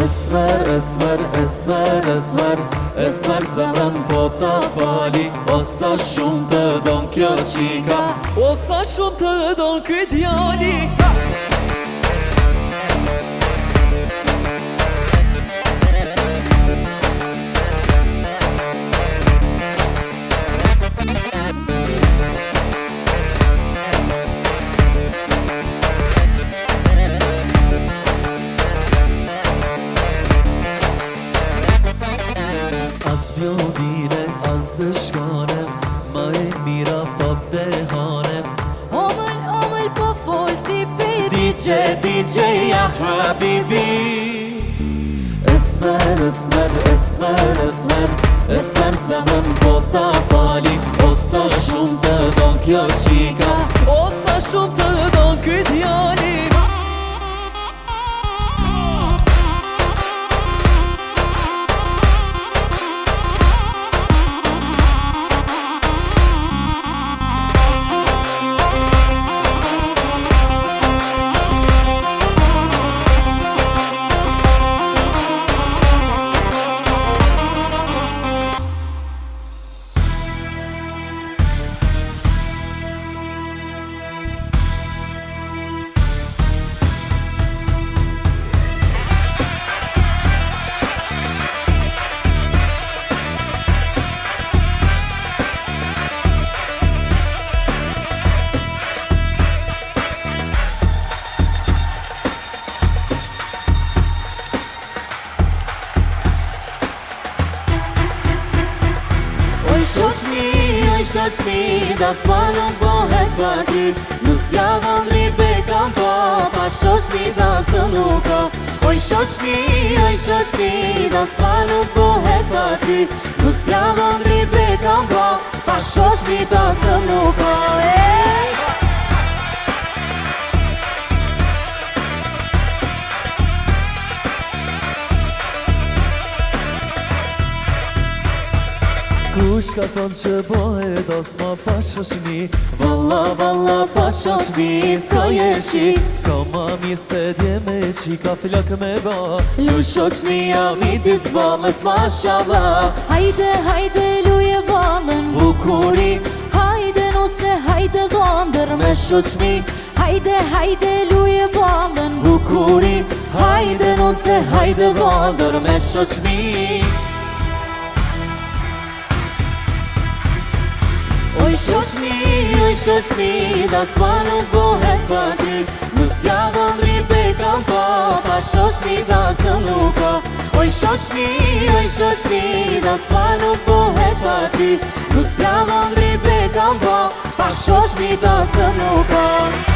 Esmer, esmer, esmer, esmer, esmer zemrën po ta fali. O sa shumë të don kjo qika, O sa shumë të don ky djali. As mjodine, as zëshkane, ma e mira pa behane. Omël po fol ti pe DJ, DJ, ja habibi. Esmer, esmer, esmer, esmer, esmer zemrën po ta fali. O sa shumë të don kjo qika, O sa shumë të don ky djali. Oj shoqni, da s'ma nuk bohet pa ty. Nus ja dhëndri be kam pa shoqni da së nuk ka. Oj shoqni, da s'ma nuk bohet pa ty. Nus ja dhëndri be kam pa shoqni da së nuk ka. Kush ka thonë që bohet as ma pa shoqni? Valla, valla pa shoqni s'ka jeshi. S'ka ma mirë se dje me qika flok me ba. Lu shoqnia midis valës mashallah. Hajde, hajde luje valën Bukuri, Hajde nose hajde dhëndër me shoqni, Hajde, hajde luje valën bukuri. Hajde nose hajde dhëndër me shoqni. Oj shoqni, da s'ma nuk bohet pa ty. Nus ja dhëndri be kam pa shoqni da së nuk ka. Oj shoqni, da s'ma nuk bohet pa ty. Nus ja dhëndri be kam pa shoqni da së nuk ka.